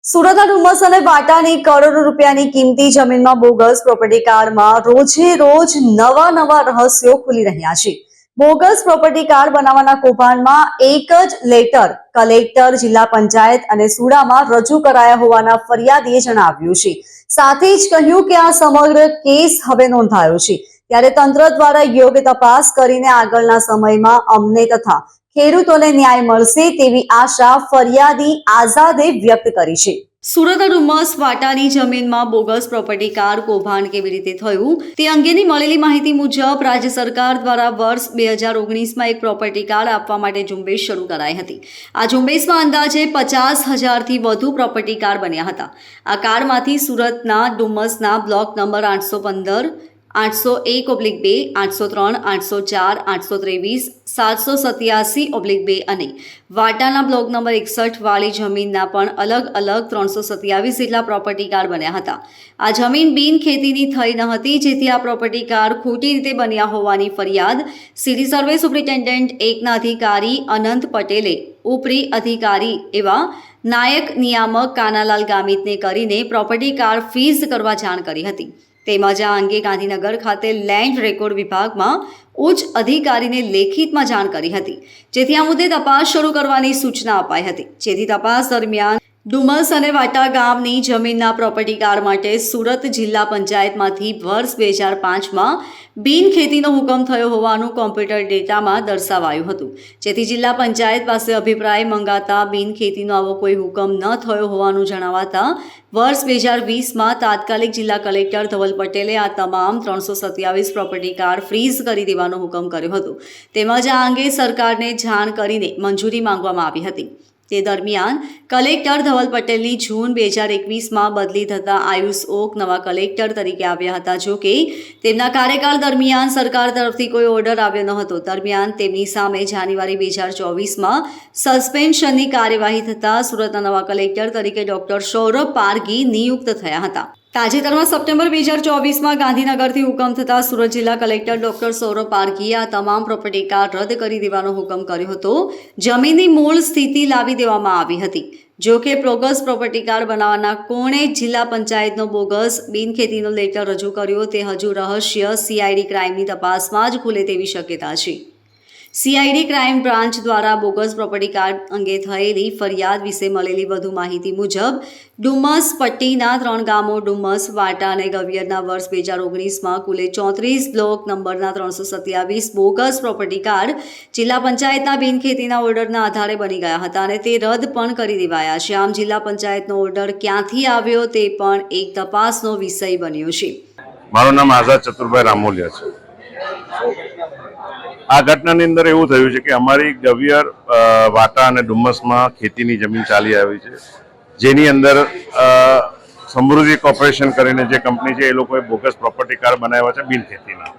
સુરતના ડુમસ અને વાટાની કરોડો રૂપિયાની કિંમતી જમીનમાં બોગસ પ્રોપર્ટી કાર્ડમાં રોજે રોજ નવા રહસ્યો ખુલી રહ્યા છે. બોગસ પ્રોપર્ટી કાર્ડ બનાવવાના કૌભાંડમાં એક જ લેટર કલેક્ટર, જિલ્લા પંચાયત અને સુડામાં રજૂ કરાયા હોવાના ફરિયાદીએ જણાવ્યું છે. સાથે જ કહ્યું કે આ સમગ્ર કેસ હવે નોંધાયો છે, ત્યારે તંત્ર દ્વારા યોગ્ય તપાસ કરીને આગળના સમયમાં અમને તથા ખેડૂતોને ન્યાય મળશે તેવી આશા ફરિયાદી આઝાદે વ્યક્ત કરી છે. સુરત ડુમસ વાટાની જમીનમાં બોગસ પ્રોપર્ટી કાર્ડ કૌભાંડ કેવી રીતે થયું તે અંગેની મળેલી માહિતી મુજબ રાજ્ય સરકાર દ્વારા વર્ષ 2019માં એક પ્રોપર્ટી કાર્ડ આપવા માટે ઝુંબેશ શરૂ કરાઈ હતી. આ ઝુંબેશમાં અંદાજે 50,000થી વધુ પ્રોપર્ટી કાર્ડ બન્યા હતા. આ કાર્ડમાંથી સુરતના ડુમસના બ્લોક નંબર 815, 801/2, 803, 804, 823, 787/2 અને વાટાના બ્લોક નંબર 61 વાળી જમીનના પણ અલગ અલગ 327 જેટલા પ્રોપર્ટી કાર્ડ બન્યા હતા. આ જમીન બિન ખેતીની થઈ ન હતી, જેથી આ પ્રોપર્ટી કાર્ડ ખોટી રીતે બન્યા હોવાની ફરિયાદ સિટી સર્વે સુપ્રિન્ટેન્ડન્ટ 1ના અધિકારી અનંત પટેલે ઉપરી અધિકારી એવા નાયક નિયામક કાનાલાલ ગામિતને કરીને પ્રોપર્ટી કાર્ડ ફ્રીઝ કરવા જાણ કરી હતી. તેમજ આ અંગે ગાંધીનગર ખાતે લેન્ડ રેકોર્ડ વિભાગમાં ઉચ્ચ અધિકારીને લેખિતમાં જાણ કરી હતી, જેથી આ મુદ્દે તપાસ શરૂ કરવાની સૂચના અપાઈ હતી. જેથી તપાસ દરમિયાન ડુમસ અને વાટા ગામની જમીનના પ્રોપર્ટી કાર્ડ માટે સુરત જિલ્લા પંચાયતમાંથી વર્ષ 2005માં બિન ખેતીનો હુકમ થયો હોવાનું કોમ્પ્યુટર ડેટામાં દર્શાવાયું હતું, જેથી જિલ્લા પંચાયત પાસે અભિપ્રાય મંગાતા બિન ખેતીનો આવો કોઈ હુકમ ન થયો હોવાનું જણાવાતા વર્ષ 2020માં તાત્કાલિક જિલ્લા કલેક્ટર ધવલ પટેલે આ તમામ 327 પ્રોપર્ટી કાર્ડ ફ્રીઝ કરી દેવાનો હુકમ કર્યો હતો. તેમજ આ અંગે સરકારને જાણ કરીને મંજૂરી માંગવામાં આવી હતી. તે દરમિયાન કલેક્ટર ધવલ પટેલની જૂન 2021માં બદલી થતાં આયુષ ઓક નવા કલેક્ટર તરીકે આવ્યા હતા. જો કે તેમના કાર્યકાળ દરમિયાન સરકાર તરફથી કોઈ ઓર્ડર આવ્યો ન હતો. દરમિયાન તેમની સામે જાન્યુઆરી 2024માં સસ્પેન્શનની કાર્યવાહી થતાં સુરતના નવા કલેક્ટર તરીકે ડોક્ટર સૌરભ પારગી નિયુક્ત થયા હતા. તાજેતરમાં સપ્ટેમ્બર 2024માં ગાંધીનગરથી હુકમ થતાં સુરત જિલ્લા કલેક્ટર ડોક્ટર સૌરભ પારગીએ આ તમામ પ્રોપર્ટી કાર્ડ રદ કરી દેવાનો હુકમ કર્યો હતો. જમીનની મૂળ સ્થિતિ લાવી દેવામાં આવી હતી. જો કે બોગસ પ્રોપર્ટી કાર્ડ બનાવવાના કોણે જિલ્લા પંચાયતનો બોગસ બિનખેતીનો લેટર રજૂ કર્યો તે હજુ રહસ્ય CID ક્રાઇમની તપાસમાં જ ખુલે તેવી શક્યતા છે. CID ક્રાઇમ બ્રાન્ચ દ્વારા બોગસ પ્રોપર્ટી કાર્ડ અંગે થયેલી ફરિયાદ વિશે મળેલી વધુ માહિતી મુજબ ડુમસ પટ્ટીના 3 ગામો ડુમસ, વાટા અને ગવિયરના વર્ષ 2019માં કુલે 34 બ્લોક નંબરના 327 બોગસ પ્રોપર્ટી કાર્ડ જિલ્લા પંચાયતના બિનખેતીના ઓર્ડરના આધારે બની ગયા હતા અને તે રદ પણ કરી દેવાયા છે. આમ જિલ્લા પંચાયતનો ઓર્ડર ક્યાંથી આવ્યો તે પણ એક તપાસનો વિષય બન્યો છે. મારું નામ આઝાદ ચતુરભાઈ રામોલિયા છે. આ ઘટનાની અંદર એવું થયું છે કે અમારી ગવિયર, વાટા અને ડુમસમાં ખેતીની જમીન ચાલી આવી છે, જેની અંદર સમૃદ્ધિ કોર્પોરેશન કરીને જે કંપની છે એ લોકોએ બોગસ પ્રોપર્ટી કાર્ડ બનાવ્યા છે બિન ખેતીના.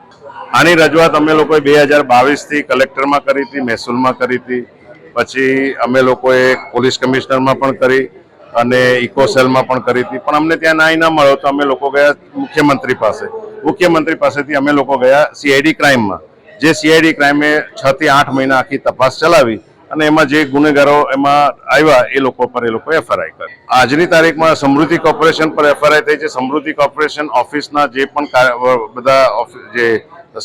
આની રજૂઆત અમે લોકોએ 2022થી કલેક્ટરમાં કરી હતી, મહેસૂલમાં કરી હતી, પછી અમે લોકોએ પોલીસ કમિશનરમાં પણ કરી અને ઇકોસેલમાં પણ કરી હતી, પણ અમને ત્યાં ન્યાય ના મળ્યો તો અમે લોકો ગયા મુખ્યમંત્રી પાસે. મુખ્યમંત્રી પાસેથી અમે લોકો ગયા CID ક્રાઇમમાં, જે CID ક્રાઇમે 6 થી 8 મહિના આખી તપાસ ચલાવી અને એમાં જે ગુનેગારો એમાં આવ્યા એ લોકો પર એ લોકોએ FRI કરી. આજની તારીખમાં સમૃદ્ધિ કોર્પોરેશન પર FRI થઈ છે. સમૃદ્ધિ કોર્પોરેશન ઓફિસના જે પણ બધા જે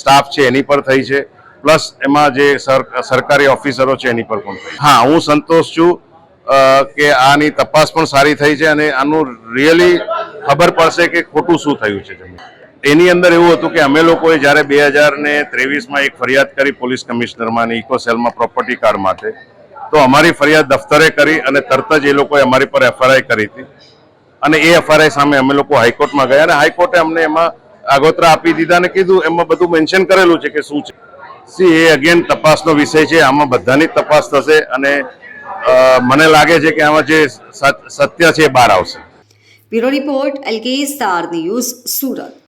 સ્ટાફ છે એની પર થઈ છે, પ્લસ એમાં જે સરકારી ઓફિસરો છે એની પર પણ થઈ. હા, હું સંતોષ છું કે આની તપાસ પણ સારી થઈ છે અને આનું રિયલી ખબર પડશે કે ખોટું શું થયું છે જમીન. એની અંદર એવું હતું કે અમે લોકોએ જ્યારે 2023માં એક ફરિયાદ કરી પોલીસ કમિશનરમાં અને ઇકોસેલમાં પ્રોપર્ટી કાર્ડ માટે, તો અમારી ફરિયાદ દફતરે કરી અને તરત જ એ લોકોએ અમારી પર FRI કરી હતી અને એ FRI સામે અમે લોકો હાઈકોર્ટમાં ગયા અને હાઈકોર્ટે અમને એમાં આગોતરા આપી દીધા અને કીધું એમાં બધું મેન્શન કરેલું છે કે શું છે. એ અગેન તપાસનો વિષય છે. આમાં બધાની તપાસ થશે અને મને લાગે છે કે આમાં જે સત્ય છે એ બહાર આવશે. Bureau report LK star news, Surat.